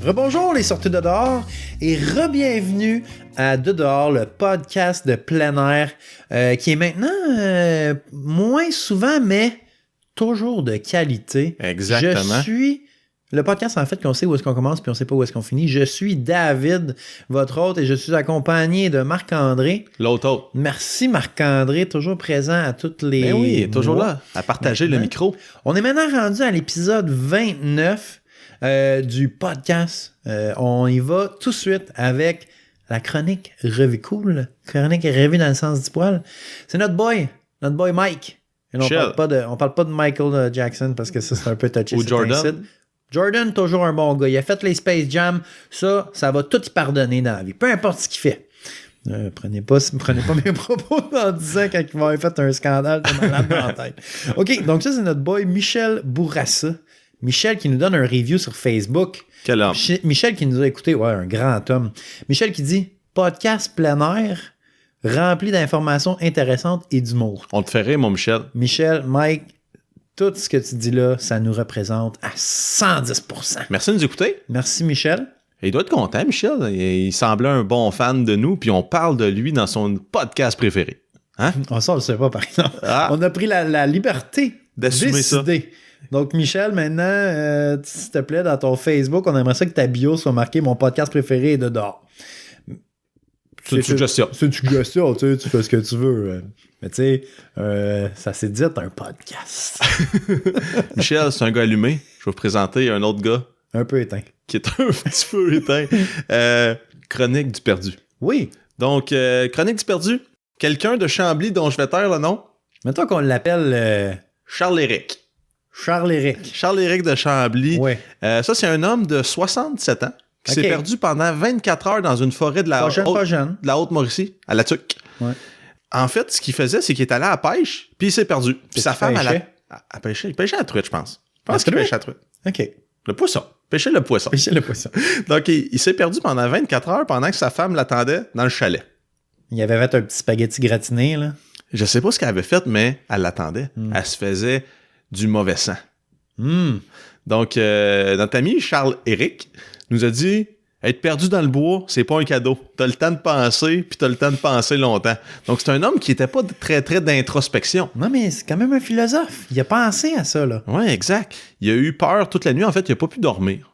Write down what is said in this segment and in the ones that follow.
Rebonjour les sorties de dehors et re-bienvenue à De dehors, le podcast de plein air qui est maintenant moins souvent, mais toujours de qualité. Exactement. Je suis le podcast en fait qu'on sait où est-ce qu'on commence puis on sait pas où est-ce qu'on finit. Je suis David, votre hôte, et je suis accompagné de Marc-André. L'autre hôte. Merci Marc-André, toujours présent à toutes les Ben oui, toujours mois. là, à partager le micro. On est maintenant rendu à l'épisode 29 du podcast. On y va tout de suite avec la chronique Revue Cool. Chronique Revue dans le sens du poil. C'est notre boy Mike. Et on parle pas de Michael Jackson parce que ça c'est un peu touché. Ou Jordan. Incite. Jordan, toujours un bon gars. Il a fait les Space Jam. Ça va tout y pardonner dans la vie. Peu importe ce qu'il fait. Prenez pas mes propos en disant quand il va avoir fait un scandale de malade dans la tête. OK, donc ça, c'est notre boy Michel Bourassa. Michel qui nous donne un review sur Facebook. Quel homme. Michel qui nous a écouté, ouais, un grand homme. Michel qui dit « Podcast plein air, rempli d'informations intéressantes et d'humour. » On te fait rire, mon Michel. Michel, Mike, tout ce que tu dis là, ça nous représente à 110%. Merci de nous écouter. Merci, Michel. Et il doit être content, Michel. Il semblait un bon fan de nous, puis on parle de lui dans son podcast préféré. Hein? Ça, on le sait pas, par exemple. Ah. On a pris la liberté D'assumer ça. décider. Donc, Michel, maintenant, s'il te plaît, dans ton Facebook, on aimerait ça que ta bio soit marquée « Mon podcast préféré est de dehors ». C'est une suggestion. C'est une suggestion, tu sais, tu fais ce que tu veux. Mais tu sais, ça s'est dit un podcast. Michel, c'est un gars allumé. Je vais vous présenter un autre gars Un peu éteint. qui est un petit peu éteint. Chronique du perdu. Oui. Donc, Chronique du perdu, quelqu'un de Chambly dont je vais taire le nom, Mettons qu'on l'appelle Charles-Éric. Charles-Éric. Charles-Éric de Chambly. Ouais. Ça, c'est un homme de 67 ans qui Ok. s'est perdu pendant 24 heures dans une forêt de la Pas jeune. Haute-Mauricie, à La Tuque. Ouais. En fait, ce qu'il faisait, c'est qu'il est allé à la pêche, puis il s'est perdu. Puis sa femme, elle pêchait. Il pêchait à la truite, je pense. Je pense qu'il pêchait à la truite. OK. Le poisson. Pêchait le poisson. Michel le poisson. Donc, il s'est perdu pendant 24 heures pendant que sa femme l'attendait dans le chalet. Il avait fait un petit spaghetti gratiné, là. Je sais pas ce qu'elle avait fait, mais elle l'attendait. Elle se faisait du mauvais sang. Donc, notre ami Charles-Éric nous a dit être perdu dans le bois, c'est pas un cadeau. T'as le temps de penser, puis t'as le temps de penser longtemps. Donc, c'est un homme qui était pas très d'introspection. Non, mais c'est quand même un philosophe. Il a pensé à ça, là. Ouais, exact. Il a eu peur toute la nuit. En fait, il a pas pu dormir.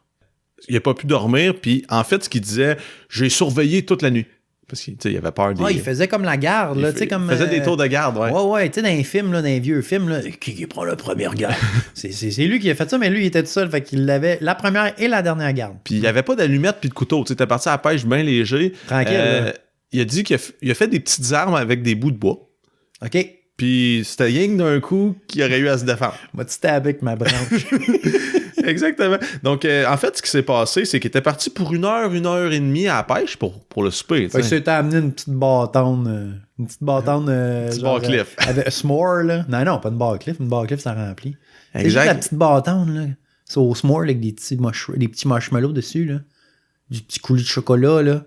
Puis en fait, ce qu'il disait, j'ai surveillé toute la nuit. Parce qu'il avait peur des... Ah, il faisait comme la garde, là. Il Comme, faisait des tours de garde, ouais. Ouais, tu sais, dans les films, là, dans les vieux films, là, qui prend la première garde? c'est lui qui a fait ça, mais lui, il était tout seul. Fait qu'il avait la première et la dernière garde. Puis il n'y avait pas d'allumettes puis de couteau. Tu étais parti à la pêche bien léger. Tranquille, là. Il a dit qu'il a fait des petites armes avec des bouts de bois. OK. Puis c'était rien que d'un coup qu'il aurait eu à se défendre. Moi, tu stabé avec ma branche. Exactement. Donc, en fait, ce qui s'est passé, c'est qu'il était parti pour une heure et demie à la pêche pour le souper. Fait que s'était amené une petite bâtonne. Une petite bâtonne. Petit bar-cliff. Avec s'more, là. Non, pas une bar-cliff. Une bar-cliff, ça remplit. C'est juste Exact. la petite bâtonne, là. C'est au s'more, avec des petits marshmallows dessus, là. Du petit coulis de chocolat, là.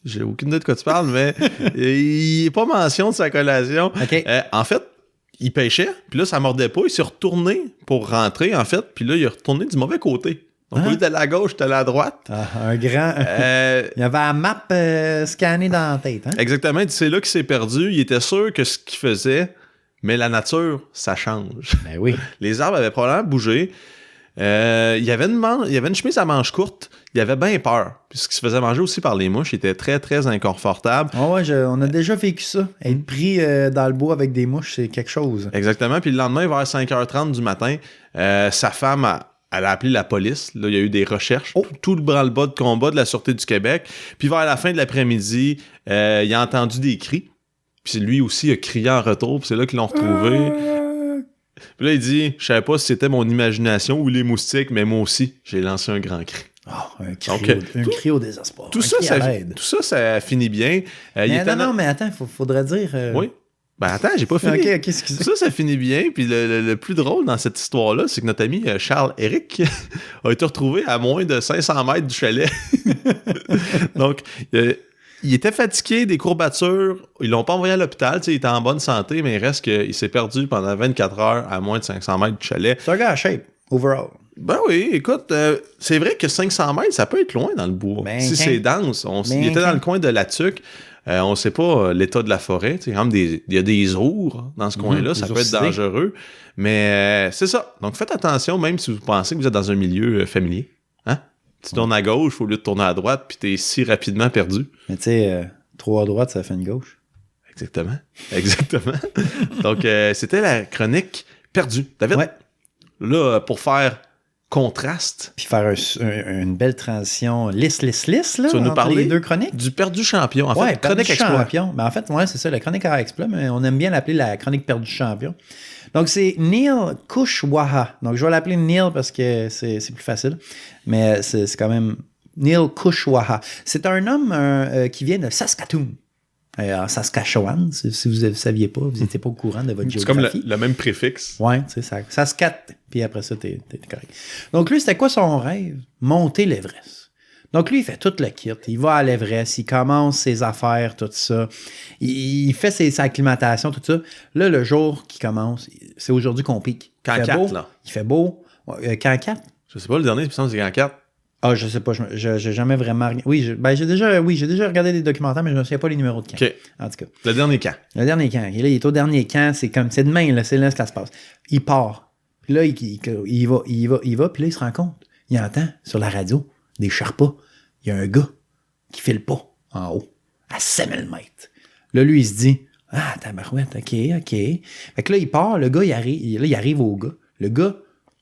J'ai aucune idée de quoi tu parles, mais il n'est pas mention de sa collation. OK. En fait, il pêchait, puis là, ça mordait pas. Il s'est retourné pour rentrer, en fait, puis là, il est retourné du mauvais côté. Donc, au lieu d'aller à gauche, il allé à droite. Ah, un grand... Il y avait la map scannée dans la tête, hein? Exactement, c'est là qu'il s'est perdu. Il était sûr que ce qu'il faisait, mais la nature, ça change. Ben oui. Les arbres avaient probablement bougé. Il y avait une chemise à manches courtes. Il avait bien peur. Puis ce qui se faisait manger aussi par les mouches, il était très, très inconfortable. Oh ouais, on a déjà vécu ça. Être pris dans le bois avec des mouches, c'est quelque chose. Exactement. Puis le lendemain, vers 5h30 du matin, sa femme, elle a appelé la police. Là, il y a eu des recherches. Tout le branle-bas de combat de la Sûreté du Québec. Puis vers la fin de l'après-midi, il a entendu des cris. Puis lui aussi a crié en retour. Puis c'est là qu'ils l'ont retrouvé. Puis là, il dit, je savais pas si c'était mon imagination ou les moustiques, mais moi aussi, j'ai lancé un grand cri. Oh, un cri au désespoir. Tout ça, ça finit bien. Mais attends, faudrait dire... Oui. Ben attends, j'ai pas fini. OK, excusez. Ça finit bien. Puis le plus drôle dans cette histoire-là, c'est que notre ami Charles-Éric a été retrouvé à moins de 500 mètres du chalet. Donc, il était fatigué, des courbatures. Ils l'ont pas envoyé à l'hôpital. Il était en bonne santé, mais il reste qu'il s'est perdu pendant 24 heures à moins de 500 mètres du chalet. C'est un gars à shape, overall. Ben oui, écoute, c'est vrai que 500 mètres, ça peut être loin dans le bois. Ben, si c'est dense, il était dans le coin de la Tuque. On ne sait pas l'état de la forêt. Il y a des ours dans ce coin-là, ça peut être dangereux. Mais c'est ça. Donc faites attention, même si vous pensez que vous êtes dans un milieu familier. Hein? Tu tournes à gauche au lieu de tourner à droite, puis tu es si rapidement perdu. Mais tu sais, 3 à droite, ça fait une gauche. Exactement. Exactement. Donc c'était la chronique perdue. David, là, pour faire contraste. Puis faire une belle transition lisse, là, tu vas nous parler les deux chroniques. Du perdu champion. En fait, chronique exploit. Champion. Ben, en fait, c'est ça, la chronique à exploit, mais on aime bien l'appeler la chronique perdu champion. Donc, c'est Neil Kushwaha. Donc, je vais l'appeler Neil parce que c'est plus facile, mais c'est quand même Neil Kushwaha. C'est un homme qui vient de Saskatoon. En Saskatchewan, si vous ne saviez pas, vous n'étiez pas au courant de votre géographie. C'est comme le même préfixe. Oui, tu sais, Saskat, puis après ça, t'es correct. Donc lui, c'était quoi son rêve? Monter l'Everest. Donc lui, il fait tout le kit. Il va à l'Everest, il commence ses affaires, tout ça. Il fait sa acclimatation, tout ça. Là, le jour qui commence, c'est aujourd'hui qu'on pique. Camp 4, là. Il fait beau. Camp 4? Je sais pas, le dernier, c'est Camp 4. Ah, je sais pas, j'ai jamais vraiment regardé. Oui, j'ai déjà regardé des documentaires, mais je ne me souviens pas les numéros de camp. OK. En tout cas. Le dernier camp. Le dernier camp. Et là, il est au dernier camp, c'est demain, là, c'est là que ça se passe. Il part. Puis là, il va, puis là, il se rend compte. Il entend sur la radio des Sherpas. Il y a un gars qui file pas en haut, à 7000 mètres. Là, lui, il se dit, ah, tabarouette, OK. Fait que là, il part, le gars, il arrive au gars. Le gars,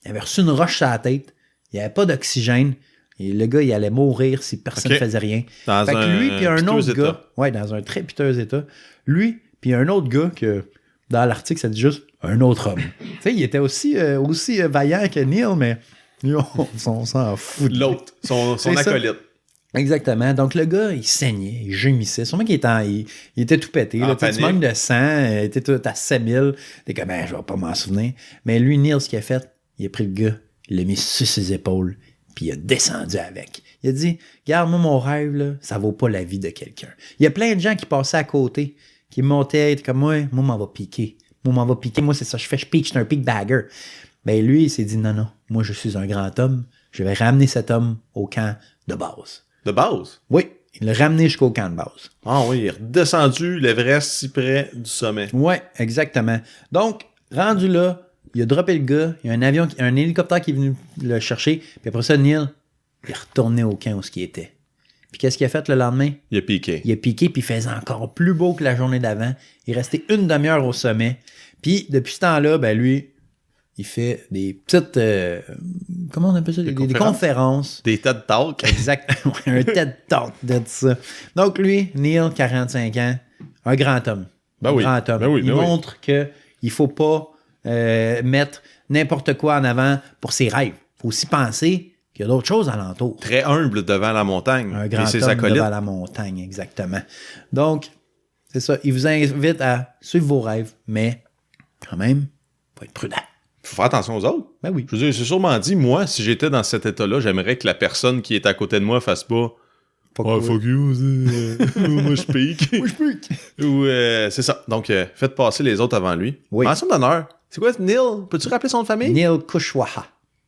il avait reçu une roche sur la tête. Il n'y avait pas d'oxygène. Et le gars, il allait mourir si personne ne faisait rien. Dans fait que lui, puis un autre gars. Ouais, dans un très piteux état. Lui, puis un autre gars que dans l'article, ça dit juste un autre homme. Tu sais, il était aussi vaillant que Neil, mais on s'en fout. L'autre, son acolyte. Exactement. Donc, le gars, il saignait, il gémissait. Sûrement qu'il était tout pété. Là, tu manques de sang, il était tout à 7000. T'es comme, je vais pas m'en souvenir. Mais lui, Neil, ce qu'il a fait, il a pris le gars, il l'a mis sur ses épaules, puis il a descendu avec. Il a dit, regarde, moi, mon rêve, là, ça vaut pas la vie de quelqu'un. Il y a plein de gens qui passaient à côté, qui montaient, comme moi, m'en va piquer. Moi, c'est ça, je pique, je suis un pick bagger. Ben, lui, il s'est dit, non, moi, je suis un grand homme, je vais ramener cet homme au camp de base. De base? Oui, il l'a ramené jusqu'au camp de base. Ah oui, il est redescendu l'Everest si près du sommet. Oui, exactement. Donc, rendu là, il a droppé le gars, il y a un hélicoptère qui est venu le chercher, puis après ça, Neil, il est retourné au camp où il était. Puis qu'est-ce qu'il a fait le lendemain? Il a piqué. Il a piqué, puis il faisait encore plus beau que la journée d'avant. Il restait une demi-heure au sommet. Puis depuis ce temps-là, ben lui, il fait des petites... comment on appelle ça? Des conférences. Des TED Talks. Exactement. Un TED Talk de ça. Donc lui, Neil, 45 ans, un grand homme. Grand homme. Il montre qu'il ne faut pas mettre n'importe quoi en avant pour ses rêves. Il faut aussi penser qu'il y a d'autres choses alentour. Très humble devant la montagne. Un grand homme devant la montagne, exactement. Donc, c'est ça. Il vous invite à suivre vos rêves, mais quand même, il faut être prudent. Il faut faire attention aux autres. Ben oui. Je veux dire, j'ai sûrement dit, moi, si j'étais dans cet état-là, j'aimerais que la personne qui est à côté de moi fasse pas « fuck you, moi je pique. » Moi je pique. Ou c'est ça. Donc, faites passer les autres avant lui. Oui. Mention d'honneur. C'est quoi, Neil? Peux-tu rappeler son nom de famille? Neil Kushwaha.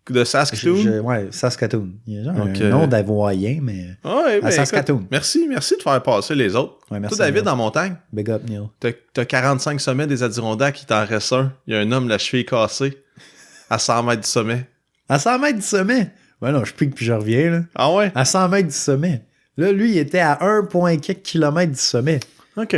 De Saskatoon? Ouais, Saskatoon. Il y a genre un nom d'Avoyen, mais à Saskatoon. Écoute, merci de faire passer les autres. Ouais, merci. Toi, David, en montagne. Big up, Neil. T'as 45 sommets des Adirondacks, il t'en reste un. Il y a un homme, la cheville cassée, à 100 mètres du sommet. À 100 mètres du sommet? Ouais, non, je pique puis je reviens, là. Ah ouais? À 100 mètres du sommet. Là, lui, il était à 1,4 km du sommet. OK.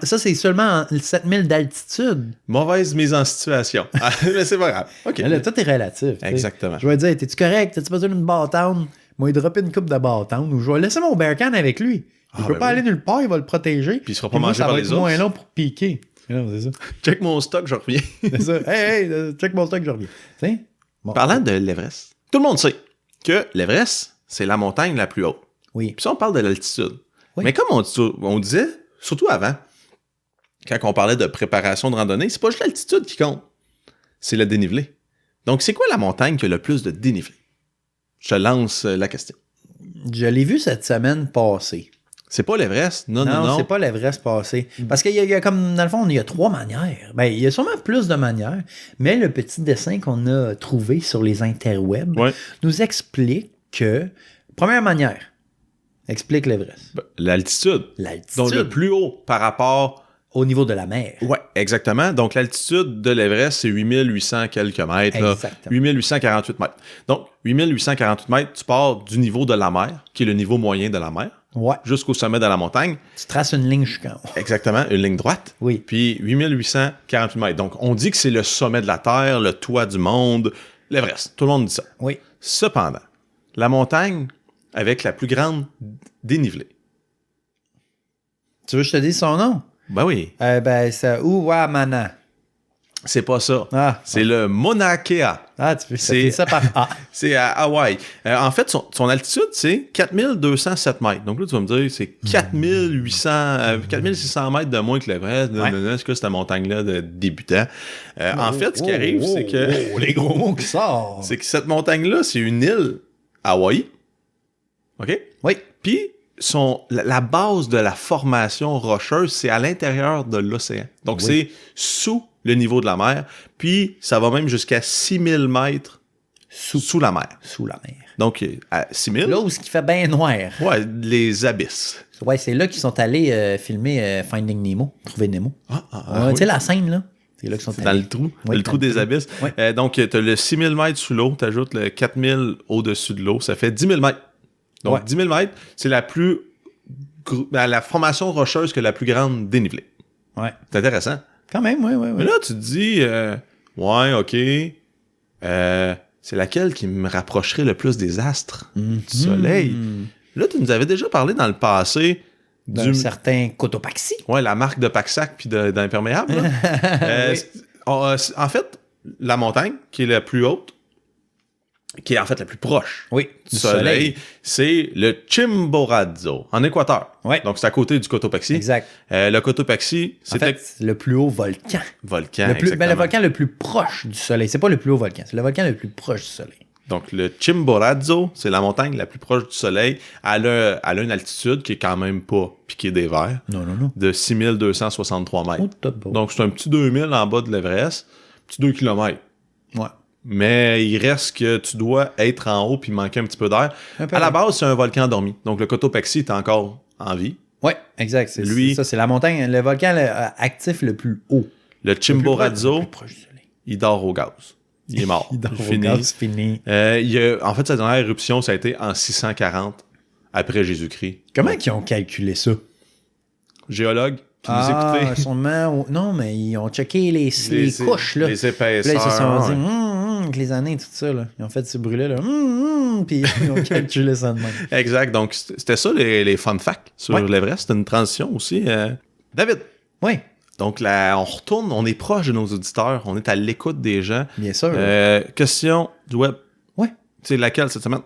Ça, c'est seulement 7000 d'altitude. Mauvaise mise en situation. Mais c'est pas grave. OK. Là, tout est relatif. Exactement. Je vais dire, t'es-tu correct? T'as-tu besoin d'une bâtonne? Moi, il dropper une coupe de bâtonne ou je vais laisser mon bear can avec lui. Il peut pas aller nulle part, il va le protéger. Puis il sera pas mangé par les autres. Moins long pour piquer. Non, c'est ça. Check mon stock, je reviens. C'est ça. Hey, check mon stock, je reviens. Bon. Parlant de l'Everest, tout le monde sait que l'Everest, c'est la montagne la plus haute. Oui. Puis ça, on parle de l'altitude. Oui. Mais comme on disait, surtout avant, quand on parlait de préparation de randonnée, c'est pas juste l'altitude qui compte, c'est le dénivelé. Donc, c'est quoi la montagne qui a le plus de dénivelé? Je te lance la question. Je l'ai vu cette semaine passée. C'est pas l'Everest. Non. c'est pas l'Everest passé. Parce qu'il y a comme, dans le fond, il y a 3 manières. Ben, il y a sûrement plus de manières, mais le petit dessin qu'on a trouvé sur les interwebs nous explique que, première manière, explique l'Everest. L'altitude. Donc, le plus haut par rapport... Au niveau de la mer. Oui, exactement. Donc, l'altitude de l'Everest, c'est 8800 quelques mètres. Exactement. 8848 mètres. Donc, 8848 mètres, tu pars du niveau de la mer, qui est le niveau moyen de la mer, jusqu'au sommet de la montagne. Tu traces une ligne jusqu'en haut. Exactement, une ligne droite. Oui. Puis 8848 mètres. Donc, on dit que c'est le sommet de la Terre, le toit du monde, l'Everest. Tout le monde dit ça. Oui. Cependant, la montagne avec la plus grande dénivelée. Tu veux que je te dise son nom? Ben oui. C'est Ouamana. C'est pas ça. C'est le Mauna Kea. Tu peux faire ça par A. C'est à Hawaï. En fait, son altitude, c'est 4207 mètres. Donc là, tu vas me dire, c'est 4600 mètres de moins que l'Everest. C'est quoi cette montagne-là de débutant? En fait, ce qui arrive, c'est que... les gros mots qui sortent! C'est que cette montagne-là, c'est une île à Hawaï. OK? Oui. Puis, la base de la formation rocheuse, c'est à l'intérieur de l'océan. Donc, c'est sous le niveau de la mer. Puis, ça va même jusqu'à 6000 mètres sous la mer. Sous la mer. Donc, à 6000... Là où ce qui fait bien noir. Ouais, les abysses. Ouais, c'est là qu'ils sont allés filmer Finding Nemo, Trouver Nemo. Tu sais, la scène, là. C'est là qu'ils sont allés. Dans le trou. Le trou des abysses. Oui. Donc, tu as le 6000 mètres sous l'eau, tu ajoutes le 4000 au-dessus de l'eau, ça fait 10 000 mètres. Donc, 10 000 mètres, c'est la formation rocheuse que la plus grande dénivelée. Ouais. C'est intéressant. Quand même, oui. Mais là, tu te dis, OK, c'est laquelle qui me rapprocherait le plus des astres du Soleil? Là, tu nous avais déjà parlé dans le passé d'un certain Cotopaxi. Ouais, la marque de Paxac puis d'imperméable. En fait, la montagne, qui est la plus haute, qui est en fait la plus proche du Soleil, c'est le Chimborazo, en Équateur. Oui. Donc, c'est à côté du Cotopaxi. Exact. Le Cotopaxi, c'est le plus haut volcan. Le volcan le plus proche du Soleil. C'est pas le plus haut volcan, c'est le volcan le plus proche du Soleil. Donc, le Chimborazo, c'est la montagne la plus proche du Soleil. Elle a une altitude qui est quand même pas piquée des verres. Non. De 6263 mètres. Donc, c'est un petit 2000 en bas de l'Everest. Petit 2 km. Ouais. Mais il reste que tu dois être en haut puis manquer un petit peu d'air. À la base, c'est un volcan endormi. Donc, le Cotopaxi est encore en vie. Oui, exact. C'est la montagne, le volcan actif le plus haut. Le Chimborazo, le plus proche du Soleil. Il dort au gaz. Il est mort. Il dort au gaz, fini. En fait, sa dernière éruption, ça a été en 640 après Jésus-Christ. Comment ils ont calculé ça? Géologues qui nous écoutaient. Sûrement. Non, mais ils ont checké les couches. Là. Les épaisseurs. Là, ils se sont dit, avec les années, tout ça. Là. Ils ont fait ce bruit-là. Puis ils ont calculé ça de même. Exact. Donc, c'était ça les fun facts sur l'Everest. C'était une transition aussi. David. Oui. Donc là, on retourne, on est proche de nos auditeurs, on est à l'écoute des gens. Bien sûr. Question du web. Oui. C'est laquelle cette semaine?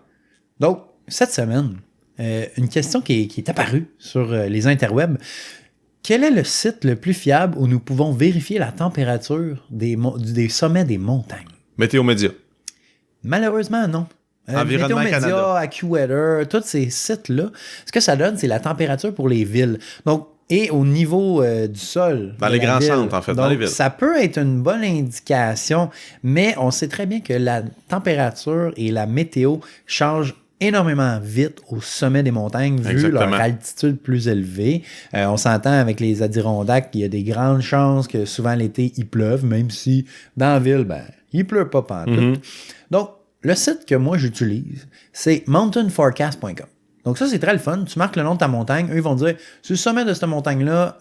Donc, cette semaine, une question qui est apparue sur les interwebs. Quel est le site le plus fiable où nous pouvons vérifier la température des sommets des montagnes? Météo Média. Malheureusement, non. Environnement Météo Canada. Média, AccuWeather, tous ces sites-là, ce que ça donne, c'est la température pour les villes. Donc, et au niveau du sol. Dans les grands centres, en fait, dans les villes. Ça peut être une bonne indication, mais on sait très bien que la température et la météo changent énormément vite au sommet des montagnes, vu leur altitude plus élevée. On s'entend avec les Adirondacks qu'il y a des grandes chances que souvent l'été, il pleuve, même si dans la ville, il pleut pas pantoute. Donc, le site que moi j'utilise, c'est mountainforecast.com. Donc ça, c'est très le fun. Tu marques le nom de ta montagne. Eux, ils vont dire, sur le sommet de cette montagne-là,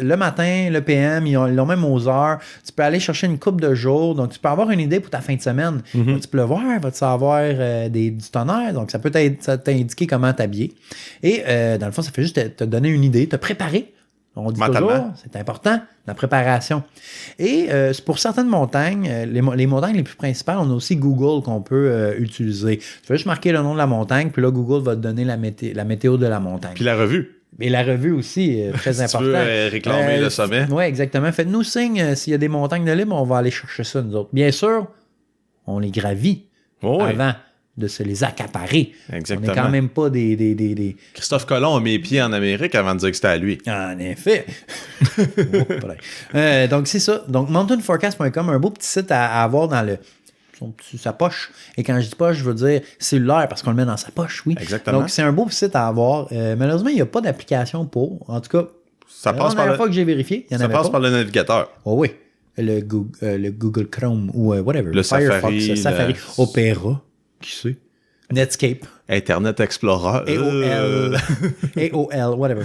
le matin, le PM, ils l'ont même aux heures. Tu peux aller chercher une coupe de jours. Donc, tu peux avoir une idée pour ta fin de semaine. Va-tu pleuvoir? Va-tu avoir du tonnerre? Donc, ça peut t'indiquer comment t'habiller. Et dans le fond, ça fait juste te donner une idée, te préparer. On dit toujours, c'est important, la préparation. Et pour certaines montagnes, les montagnes les plus principales, on a aussi Google qu'on peut utiliser. Tu vas juste marquer le nom de la montagne, puis là, Google va te donner la météo de la montagne. Puis la revue. Et la revue aussi, très si important. Tu veux réclamer le sommet. Oui, exactement. Faites-nous signe s'il y a des montagnes de libre, on va aller chercher ça, nous autres. Bien sûr, on les gravit avant de se les accaparer. Exactement. On n'est quand même pas des... Christophe Colomb a mis les pieds en Amérique avant de dire que c'était à lui. En effet. Donc, c'est ça. Donc, mountainforecast.com, un beau petit site à avoir dans sa poche. Et quand je dis poche, je veux dire cellulaire parce qu'on le met dans sa poche, oui. Exactement. Donc, c'est un beau site à avoir. Malheureusement, il n'y a pas d'application pour. En tout cas, Ça passe la dernière fois que j'ai vérifié, il y en avait pas. par le navigateur. Oh oui. Le Google Chrome ou whatever. Le Firefox, Safari, Opera, qui sait. Netscape. Internet Explorer. AOL. AOL, whatever.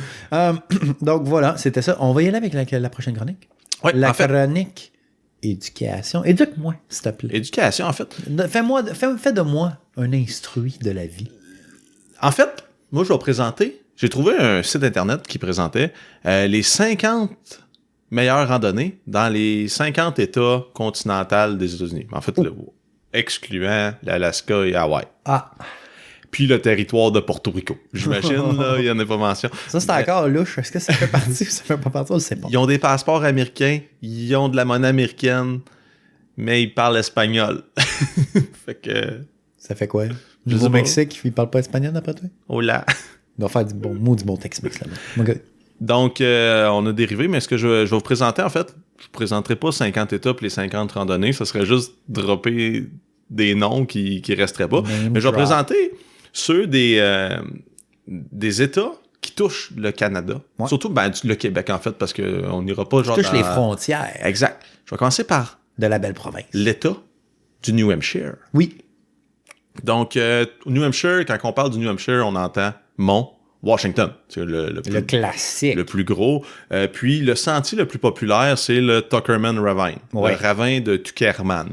Donc voilà, c'était ça. On va y aller avec la prochaine chronique. Ouais, la en fait, chronique éducation. Éduque-moi, s'il te plaît. éducation, en fait. Fais de moi un instruit de la vie. En fait, moi, je vais présenter. J'ai trouvé un site internet qui présentait les 50 meilleures randonnées dans les 50 États continentaux des États-Unis. En fait, excluant l'Alaska et Hawaï. Ah. Puis le territoire de Porto Rico. J'imagine, là, il n'y en a pas mention. Ça, c'est encore louche. Est-ce que ça fait partie ou ça fait pas partie? On ne sait pas. Ils ont des passeports américains, ils ont de la monnaie américaine, mais ils parlent espagnol. Fait que... Ça fait quoi? Je Au sais pas. Mexique, ils parlent pas espagnol d'après toi? Hola. Ils doivent faire du bon Tex-Mex là-bas. Okay. Donc, on a dérivé, mais ce que je vais vous présenter, en fait, je ne présenterai pas 50 étapes, les 50 randonnées, ça serait juste dropper des noms qui resteraient pas. Mais je vais présenter ceux des États qui touchent le Canada. Ouais. Surtout le Québec, en fait, parce qu'on n'ira pas genre. Qui touche les frontières. Exact. Je vais commencer par. De la belle province. L'État du New Hampshire. Oui. Donc, au New Hampshire, quand on parle du New Hampshire, on entend Mont Washington. C'est le classique. Le plus gros. Puis, le sentier le plus populaire, c'est le Tuckerman Ravine. Ouais. Le ravin de Tuckerman.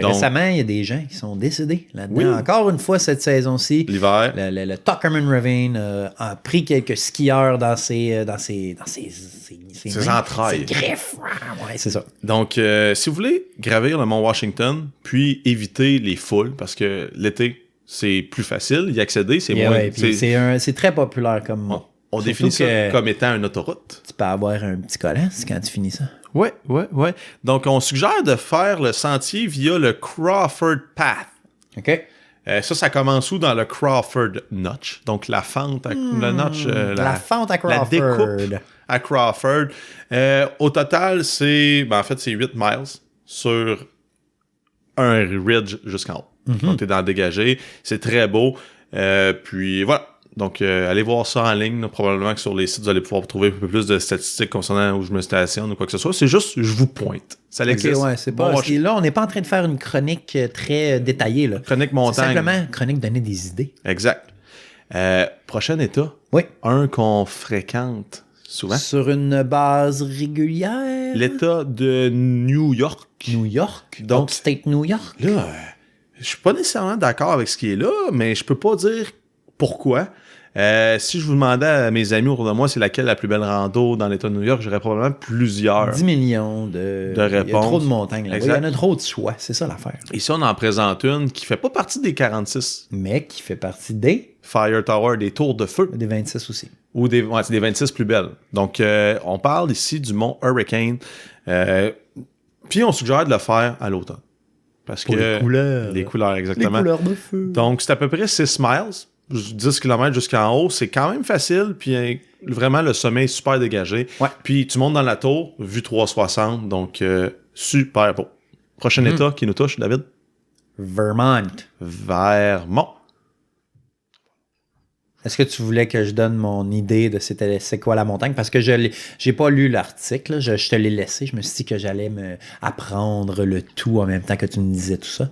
Donc, récemment, il y a des gens qui sont décédés là-dedans. Oui. Encore une fois, cette saison-ci, l'hiver, le Tuckerman Ravine a pris quelques skieurs dans ses entrailles. Ses griffes. Ouais, c'est ça. Donc, si vous voulez gravir le mont Washington, puis éviter les foules, parce que l'été, c'est plus facile y accéder, c'est moins... Ouais, c'est très populaire comme... On définit ça comme étant une autoroute. Tu peux avoir un petit collant quand tu finis ça. Ouais. Donc, on suggère de faire le sentier via le Crawford Path. OK. Ça commence où? Dans le Crawford Notch. Donc, la fente, le notch... la fente à Crawford. La découpe à Crawford. Au total, c'est 8 miles sur un ridge jusqu'en haut. Mm-hmm. Donc, t'es dans le dégagé. C'est très beau. Puis, voilà. Donc, allez voir ça en ligne. Là. Probablement que sur les sites, vous allez pouvoir trouver un peu plus de statistiques concernant où je me stationne ou quoi que ce soit. C'est juste, je vous pointe. Ça existe. Okay, ouais, c'est pas... Là, on n'est pas en train de faire une chronique très détaillée. Là. Chronique montagne. C'est simplement chronique donner des idées. Exact. Prochain état. Oui. Un qu'on fréquente souvent. Sur une base régulière. L'état de New York. New York? Donc, Upstate New York? Là, je suis pas nécessairement d'accord avec ce qui est là, mais je peux pas dire pourquoi. Si je vous demandais à mes amis autour de moi c'est laquelle la plus belle rando dans l'État de New York, j'aurais probablement plusieurs 10 millions de réponses. Il y a trop de montagnes là-bas. Il y en a trop de choix. C'est ça l'affaire. Ici, on en présente une qui fait pas partie des 46. Mais qui fait partie des... Fire Tower, des tours de feu. Des 26 aussi. Ou c'est des 26 plus belles. Donc, on parle ici du mont Hurricane. Puis, on suggère de le faire à l'automne. Parce pour que... les couleurs. Les couleurs, exactement. Les couleurs de feu. Donc, c'est à peu près 6 miles. 10 km jusqu'en haut, c'est quand même facile, puis vraiment le sommet est super dégagé. Ouais. Puis tu montes dans la tour, vue 360, donc super beau. Prochain état qui nous touche, David? Vermont. Vermont. Est-ce que tu voulais que je donne mon idée de c'est quoi la montagne? Parce que j'ai pas lu l'article, je te l'ai laissé, je me suis dit que j'allais me apprendre le tout en même temps que tu me disais tout ça.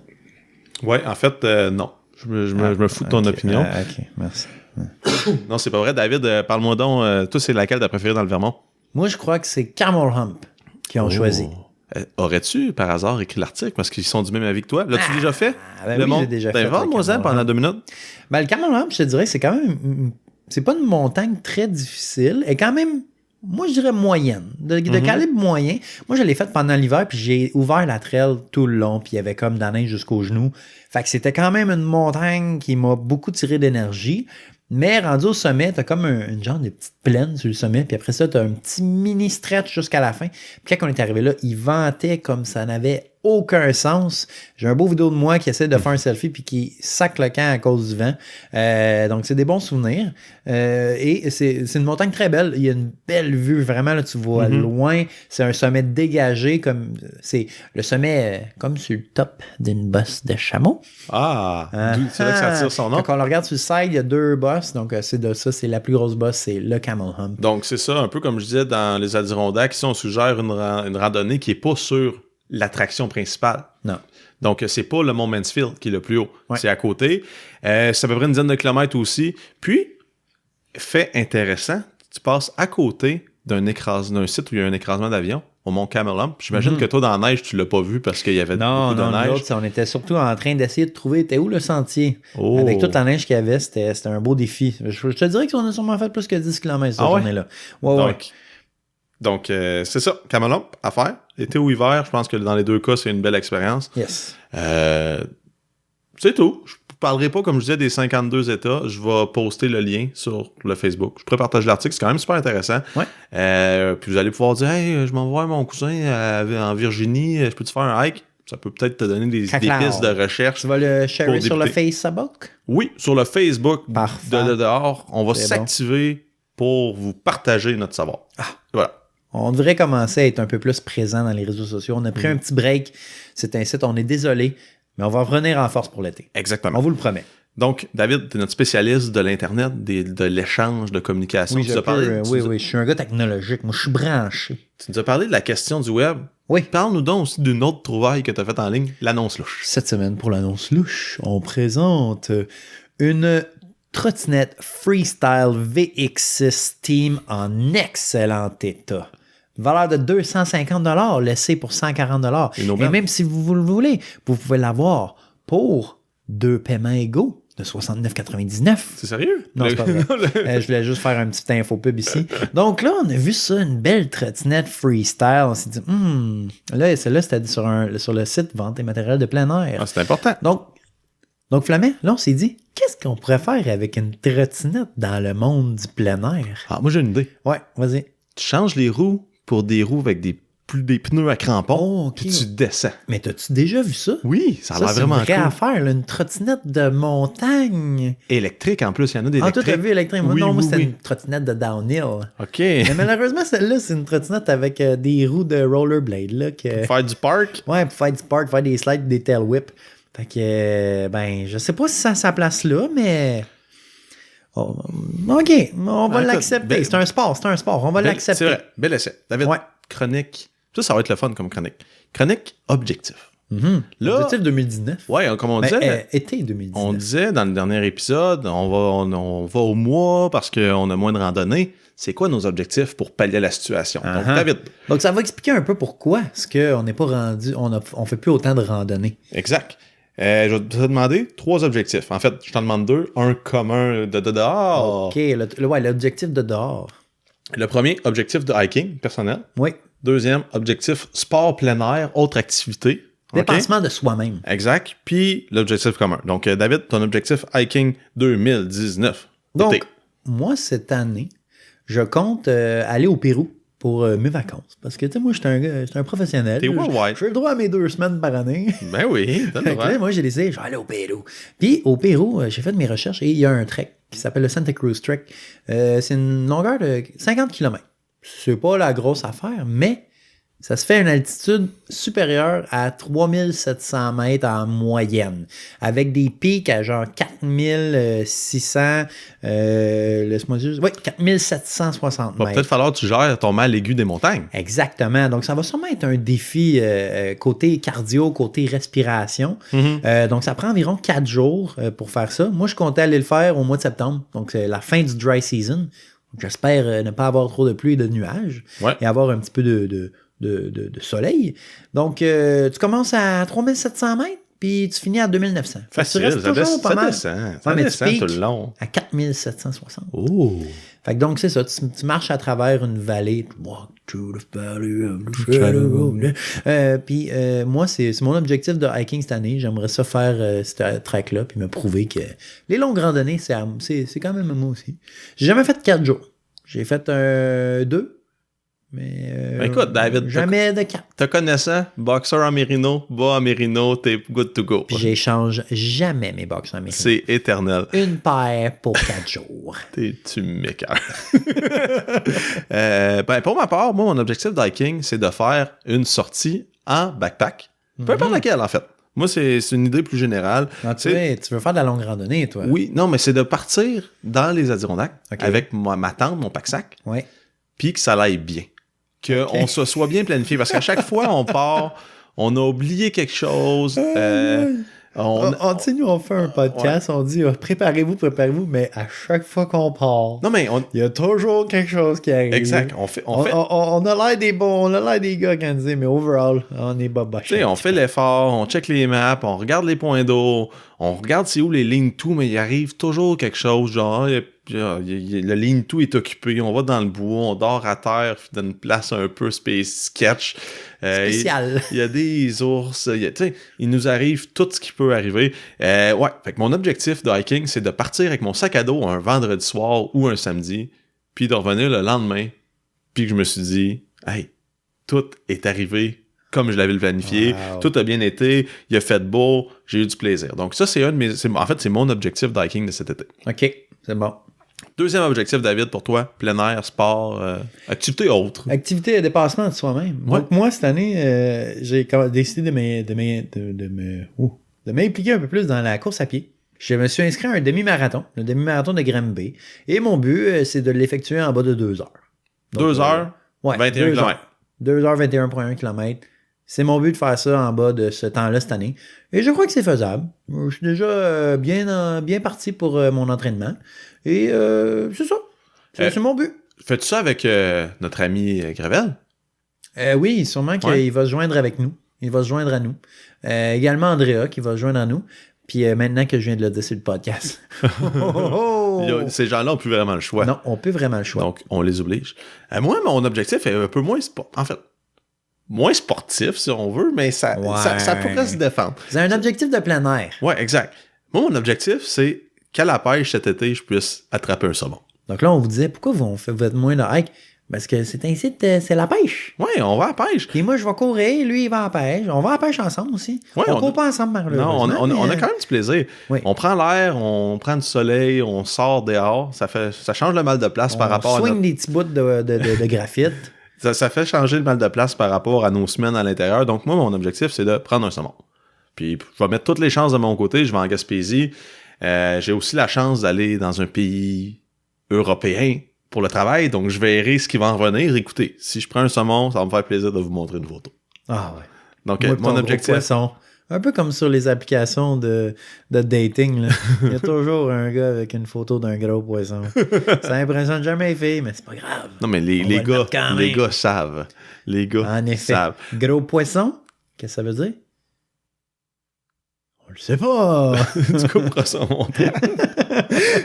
Ouais, en fait, non. Je me fous de ton opinion. OK, merci. Non, c'est pas vrai. David, parle-moi donc. Toi, c'est laquelle t'as préférée dans le Vermont? Moi, je crois que c'est Camel Hump qui ont choisi. Aurais-tu, par hasard, écrit l'article? Parce qu'ils sont du même avis que toi. L'as-tu déjà fait? Oui, j'ai déjà fait. Vends-moi-en pendant 2 minutes. Le Camel Hump, je te dirais, c'est quand même... C'est pas une montagne très difficile. Elle est quand même... Moi, je dirais moyenne, de calibre moyen. Moi, je l'ai faite pendant l'hiver, puis j'ai ouvert la trail tout le long, puis il y avait comme de la neige jusqu'aux genoux. Fait que c'était quand même une montagne qui m'a beaucoup tiré d'énergie. Mais rendu au sommet, t'as comme une genre de petite plaine sur le sommet, puis après ça, t'as un petit mini stretch jusqu'à la fin. Puis quand on est arrivé là, il ventait comme ça n'avait aucun sens. J'ai un beau vidéo de moi qui essaie de faire un selfie puis qui sac le camp à cause du vent. Donc, c'est des bons souvenirs. Et c'est une montagne très belle. Il y a une belle vue. Vraiment, là, tu vois loin. C'est un sommet dégagé. C'est le sommet comme sur le top d'une bosse de chameau. Ah! C'est là que ça tire son nom. Quand on le regarde sur le side, il y a 2 bosses. Donc, c'est de ça. C'est la plus grosse bosse. C'est le Camel Hump. Donc, c'est ça. Un peu comme je disais dans les Adirondacks, ici, on suggère une randonnée qui n'est pas sur l'attraction principale. Non. Donc, c'est pas le Mont Mansfield qui est le plus haut. Ouais. C'est à côté. C'est à peu près une dizaine de kilomètres aussi. Puis, fait intéressant, tu passes à côté d'un site où il y a un écrasement d'avion, au Mont Camel Hump. J'imagine que toi, dans la neige, tu l'as pas vu parce qu'il y avait beaucoup de neige. Non, on était surtout en train d'essayer de trouver où le sentier. Oh. Avec toute la neige qu'il y avait, c'était un beau défi. Je te dirais qu'on a sûrement fait plus que 10 km cette journée-là. Ouais. Donc, c'est ça. Camel Hump, à faire. Été ou hiver, je pense que dans les 2 cas, c'est une belle expérience. Yes. C'est tout. Je ne parlerai pas, comme je disais, des 52 États. Je vais poster le lien sur le Facebook. Je pourrais partager l'article. C'est quand même super intéressant. Ouais. Puis vous allez pouvoir dire « Hey, je m'envoie mon cousin en Virginie. Je peux-tu faire un hike? » Ça peut peut-être te donner des pistes de recherche. Tu vas le sharer sur le Facebook? Oui, sur le Facebook de dehors. On va s'activer pour vous partager notre savoir. Voilà. On devrait commencer à être un peu plus présent dans les réseaux sociaux. On a pris un petit break. C'est un site, on est désolé, mais on va revenir en force pour l'été. Exactement. On vous le promet. Donc, David, tu es notre spécialiste de l'Internet, de l'échange, de communication. Oui, je suis un gars technologique. Moi, je suis branché. Tu nous as parlé de la question du web. Oui. Parle-nous donc aussi d'une autre trouvaille que tu as faite en ligne, l'annonce louche. Cette semaine, pour l'annonce louche, on présente une trottinette Freestyle VX6 Team en excellent état. Valeur de 250 $, laissée pour 140 $. Et même si vous le voulez, vous pouvez l'avoir pour 2 paiements égaux de 69,99. C'est sérieux? Non, c'est pas vrai. Je voulais juste faire un petit info pub ici. Donc là, on a vu ça, une belle trottinette freestyle. On s'est dit, là, celle-là, c'était sur le site Vente et matériel de plein air. Ah, c'est important. Donc, Flamand, là, on s'est dit, qu'est-ce qu'on pourrait faire avec une trottinette dans le monde du plein air? Ah, moi, j'ai une idée. Ouais, vas-y. Tu changes les roues pour des roues avec des pneus à crampons, puis tu descends. Mais t'as-tu déjà vu ça? Oui, ça a l'air vraiment cool. C'est une vraie affaire, là, une trottinette de montagne. Électrique, en plus, il y en a des électriques. Ah, toi, t'as vu électrique? Moi, moi, c'était une trottinette de downhill. OK. Mais malheureusement, celle-là, c'est une trottinette avec des roues de rollerblade. Là, pour faire du park? Ouais, pour faire du park, faire des slides, des tail whips. Fait que, je sais pas si ça a sa place là, mais... Oh, OK, on va l'accepter. C'est un sport, on va l'accepter. C'est vrai, bel essai. David, chronique. Ça va être le fun comme chronique. Chronique objectif. Là, objectif 2019. Oui, comme on disait. Été 2019. On disait dans le dernier épisode, on va au mois parce qu'on a moins de randonnées. C'est quoi nos objectifs pour pallier la situation? Donc, David. Donc, ça va expliquer un peu pourquoi est-ce qu'on n'est pas rendu, on fait plus autant de randonnées. Exact. Je vais te demander 3 objectifs. En fait, je t'en demande 2. Un commun de dehors. OK, l'objectif de dehors. Le premier, objectif de hiking personnel. Oui. Deuxième, objectif sport plein air, autre activité. Dépassement de soi-même. Exact. Puis l'objectif commun. Donc, David, ton objectif hiking 2019. Donc, moi, cette année, je compte aller au Pérou pour mes vacances. Parce que, tu sais, moi, je suis un professionnel. T'es worldwide. J'ai le droit à mes 2 semaines par année. Ben oui, t'as le droit. Moi, j'ai décidé, je vais aller au Pérou. Puis, au Pérou, j'ai fait mes recherches et il y a un trek qui s'appelle le Santa Cruz Trek. C'est une longueur de 50 km. C'est pas la grosse affaire, mais ça se fait à une altitude supérieure à 3700 mètres en moyenne, avec des pics à genre 4600, laisse-moi dire, oui, 4760 mètres. Il va peut-être falloir que tu gères ton mal aigu des montagnes. Exactement. Donc, ça va sûrement être un défi côté cardio, côté respiration. Donc, ça prend environ 4 jours pour faire ça. Moi, je comptais aller le faire au mois de septembre. Donc, c'est la fin du dry season. J'espère ne pas avoir trop de pluie et de nuages et avoir un petit peu de soleil. Donc, tu commences à 3700 mètres, puis tu finis à 2900. Facile, tu restes toujours pas mal. Ça descend tout le long. À 4760. Oh! Fait que donc, c'est ça. Tu marches à travers une vallée. Walk through the valley of the shadow. Puis, moi, c'est mon objectif de hiking cette année. J'aimerais ça faire ce trek-là, puis me prouver que les longues randonnées, c'est quand même moi aussi. J'ai jamais fait 4 jours. J'ai fait 2. Mais écoute, David, jamais de carte. Te connaissant, boxer en mérino, bas en mérino, t'es good to go. Puis j'échange jamais mes boxers en mérino. C'est éternel. Une paire pour 4 jours. Tu m'écoeures. Pour ma part, moi, mon objectif d'hiking, c'est de faire une sortie en backpack. Peu importe laquelle, en fait. Moi, c'est une idée plus générale. Non, tu veux faire de la longue randonnée, toi? Oui, non, mais c'est de partir dans les Adirondacks avec ma tente, mon pack-sac, puis que ça aille bien. Qu'on se soit bien planifié. Parce qu'à chaque fois, on part, on a oublié quelque chose. Nous, on fait un podcast, on dit préparez-vous, mais à chaque fois qu'on part, non, mais il y a toujours quelque chose qui arrive. Exact. On a l'air des bons, on a l'air des gars organisés, mais overall, on est boboche. Tu sais, on fait l'effort, on check les maps, on regarde les points d'eau, on regarde c'est où les lignes tout, mais il arrive toujours quelque chose, genre, le ligne tout est occupé, on va dans le bois, on dort à terre dans une place un peu sketch. Spécial. Il y a des ours, tu sais, il nous arrive tout ce qui peut arriver. Fait que mon objectif de hiking, c'est de partir avec mon sac à dos un vendredi soir ou un samedi, puis de revenir le lendemain, puis que je me suis dit, hey, tout est arrivé comme je l'avais planifié, tout a bien été, il a fait beau, j'ai eu du plaisir. Donc ça, c'est mon objectif de hiking de cet été. OK, c'est bon. Deuxième objectif, David, pour toi, plein air, sport, activité autre. Activité et dépassement de soi-même. Ouais. Donc moi, cette année, j'ai décidé de m'impliquer un peu plus dans la course à pied. Je me suis inscrit à un demi-marathon, le demi-marathon de Granby. Et mon but, c'est de l'effectuer en bas de 2 heures. Donc, 2 heures, 21 km. 2 heures, 21,1 km. C'est mon but de faire ça en bas de ce temps-là cette année. Et je crois que c'est faisable. Je suis déjà bien parti pour mon entraînement. Et c'est ça. C'est mon but. Fais-tu ça avec notre ami Gravel? Oui, sûrement qu'il va se joindre avec nous. Il va se joindre à nous. Également Andrea qui va se joindre à nous. Puis maintenant que je viens de le dire sur le podcast. Ces gens-là n'ont plus vraiment le choix. Non, on peut vraiment le choix. Donc, on les oblige. Moi, mon objectif est un peu moins moins sportif, si on veut, mais ça pourrait se défendre. C'est un objectif de plein air. Ouais, exact. Moi, mon objectif, c'est qu'à la pêche cet été, je puisse attraper un saumon. Donc là, on vous disait, pourquoi vous faites moins de hike? Parce que c'est un site, c'est la pêche. Oui, on va à la pêche. Et moi, je vais courir, lui, il va à la pêche. On va à la pêche ensemble aussi. Ouais, on court pas ensemble, malheureusement. Non, on a quand même du plaisir. Oui. On prend l'air, on prend du soleil, on sort dehors. Ça change le mal de place par rapport à swing des petits bouts de graphite. Ça fait changer le mal de place par rapport à nos semaines à l'intérieur. Donc, moi, mon objectif, c'est de prendre un saumon. Puis, je vais mettre toutes les chances de mon côté. Je vais en Gaspésie. J'ai aussi la chance d'aller dans un pays européen pour le travail. Donc, je verrai ce qui va en revenir. Écoutez, si je prends un saumon, ça va me faire plaisir de vous montrer une photo. Ah ouais. Donc, mon objectif... Un peu comme sur les applications de dating. Là. Il y a toujours un gars avec une photo d'un gros poisson. Ça impressionne jamais les filles, mais c'est pas grave. Non, mais les gars savent. Les gars en effet. savent. Gros poisson, qu'est-ce que ça veut dire? On le sait pas. Du coup, poisson montagne.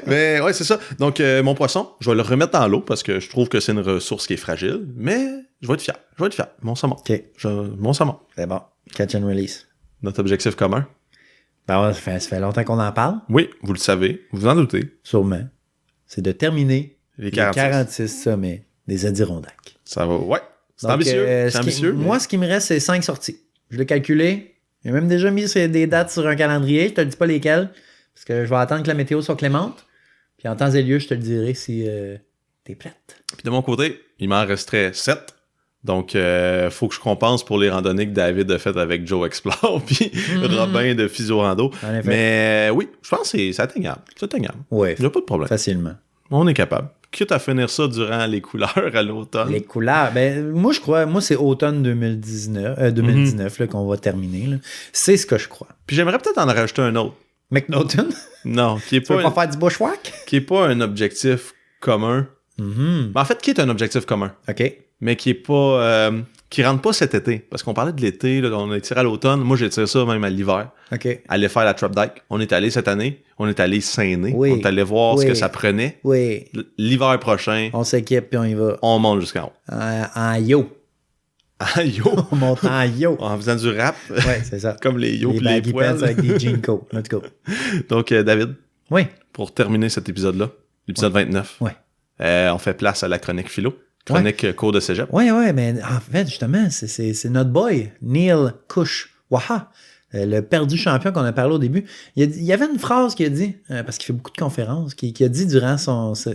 Mais ouais, c'est ça. Donc, mon poisson, je vais le remettre dans l'eau parce que je trouve que c'est une ressource qui est fragile, mais je vais être fier. Mon saumon. OK. Mon saumon. C'est bon. Catch and release. Notre objectif commun? Ben, ça fait longtemps qu'on en parle. Oui, vous le savez. Vous en doutez. Sûrement. C'est de terminer les 46 sommets des Adirondacks. Ça va, ouais. C'est ambitieux. Moi, ce qui me reste, c'est 5 sorties. Je l'ai calculé. J'ai même déjà mis des dates sur un calendrier. Je te le dis pas lesquelles. Parce que je vais attendre que la météo soit clémente. Puis en temps et lieu, je te le dirai si t'es prête. Puis de mon côté, il m'en resterait 7. Donc, faut que je compense pour les randonnées que David a faites avec Joe Explore puis Robin de Physio Rando. Mais oui, je pense que c'est atteignable. C'est atteignable. Oui. Il n'y a pas de problème. Facilement. On est capable. Quitte à finir ça durant les couleurs à l'automne. Les couleurs, ben moi je crois, c'est automne 2019 là, qu'on va terminer. Là. C'est ce que je crois. Puis j'aimerais peut-être en rajouter un autre. McNaughton? Non, qui est pas... Tu veux pas faire du bushwhack? Qui est pas un objectif commun. Mais en fait, qui est un objectif commun. OK. Mais qui est pas... qui rentre pas cet été. Parce qu'on parlait de l'été, là, on a tiré à l'automne. Moi, j'ai tiré ça même à l'hiver. OK. Aller faire la Trap Dyke. On est allé cette année. On est allé Saint-Né. Oui. On est allé voir ce que ça prenait. Oui. L'hiver prochain. On s'équipe puis on y va. On monte jusqu'en haut. En yo. En yo? On monte en yo. En faisant du rap. Ouais, c'est ça. Comme les yo et les poils. avec des jean coats. Let's go. Donc, David. Oui. Pour terminer cet épisode-là, l'épisode 29. Oui. On fait place à la chronique philo. chronique cours de cégep. Oui, mais en fait, justement, c'est notre boy, Neil Kushwaha, le perdu champion qu'on a parlé au début. Il y avait une phrase qu'il a dit, parce qu'il fait beaucoup de conférences, qu'il a dit durant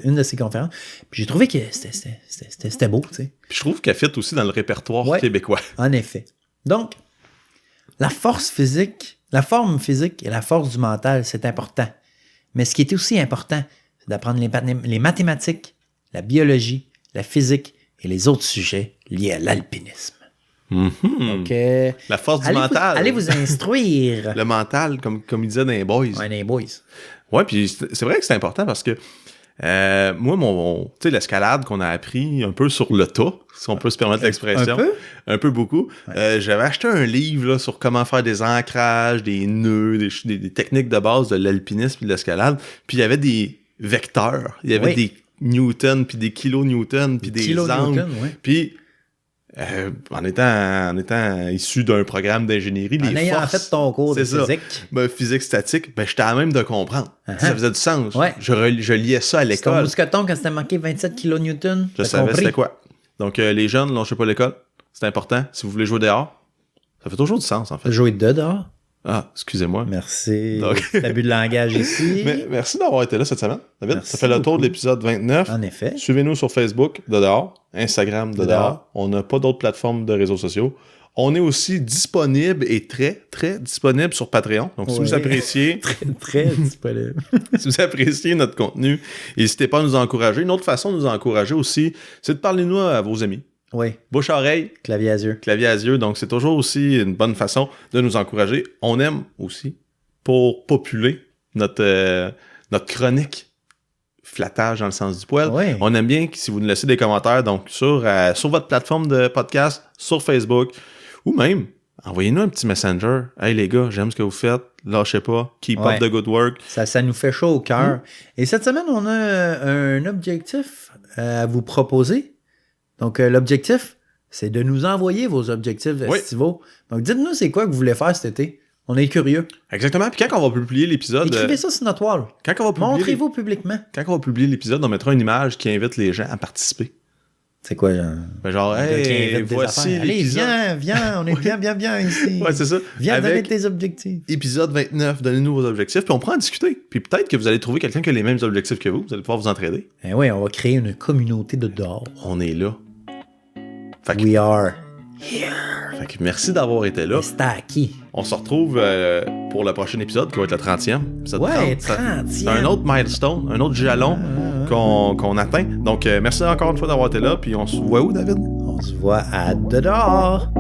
une de ses conférences. Puis j'ai trouvé que c'était beau, tu sais. Puis je trouve qu'elle fit aussi dans le répertoire québécois. En effet. Donc, la forme physique et la force du mental, c'est important. Mais ce qui est aussi important, c'est d'apprendre les mathématiques, la biologie, la physique et les autres sujets liés à l'alpinisme. Donc, la force du mental. Allez vous instruire. Le mental, comme il disait dans les boys. Ouais, dans les boys. Ouais, puis c'est vrai que c'est important parce que moi, tu sais, l'escalade qu'on a appris un peu sur le tas, si on peut se permettre l'expression. Un peu beaucoup. Ouais. J'avais acheté un livre là, sur comment faire des ancrages, des nœuds, des techniques de base de l'alpinisme et de l'escalade. Puis il y avait des vecteurs. Il y avait des newtons, puis des kilonewtons, puis des angles. Puis en étant issu d'un programme d'ingénierie, en ayant fait ton cours de physique. Physique statique, j'étais à même de comprendre. Ça faisait du sens. Ouais. Je liais ça à l'école. C'est ton mousqueton quand c'était marqué 27 kilonewtons. Je savais c'était quoi. Donc, les jeunes, lâchez pas l'école. C'est important. Si vous voulez jouer dehors, ça fait toujours du sens, en fait. Jouer dehors? Ah, excusez-moi. Merci. L'abus de langage ici. Merci d'avoir été là cette semaine, David. Merci ça fait le tour de l'épisode 29. En effet. Suivez-nous sur Facebook, de dehors, Instagram, de dehors. On n'a pas d'autres plateformes de réseaux sociaux. On est aussi disponible et très, très disponible sur Patreon. Donc, si vous appréciez... très, très disponible. Si vous appréciez notre contenu, n'hésitez pas à nous encourager. Une autre façon de nous encourager aussi, c'est de parler nous à vos amis. Oui. Bouche-oreille. Clavier à yeux. Clavier à yeux. Donc, c'est toujours aussi une bonne façon de nous encourager. On aime aussi, pour populer notre chronique flattage dans le sens du poil. Oui. On aime bien que si vous nous laissez des commentaires, donc sur votre plateforme de podcast, sur Facebook, ou même, envoyez-nous un petit messenger. Hey les gars, j'aime ce que vous faites. Lâchez pas. Keep up the good work. Ça nous fait chaud au cœur. Et cette semaine, on a un objectif à vous proposer. Donc, l'objectif, c'est de nous envoyer vos objectifs estivaux. Donc, dites-nous c'est quoi que vous voulez faire cet été. On est curieux. Exactement. Puis quand on va publier l'épisode... Écrivez ça sur notre toile. Montrez-vous publiquement. Quand on va publier l'épisode, on mettra une image qui invite les gens à participer. C'est quoi, genre, hey, voici l'épisode. Allez, viens, on est bien ici. Ouais, c'est ça. Viens donner tes objectifs. Épisode 29, donnez-nous vos objectifs, puis on pourra en discuter. Puis peut-être que vous allez trouver quelqu'un qui a les mêmes objectifs que vous allez pouvoir vous entraider. Eh oui, on va créer une communauté de dehors. On est là. We are here. Fait que merci d'avoir été là. C'est acquis. On se retrouve pour le prochain épisode qui va être le 30e. Ouais, 30e. C'est un autre milestone, un autre jalon qu'on atteint. Donc, merci encore une fois d'avoir été là. Puis on se voit où, David? On se voit à dehors.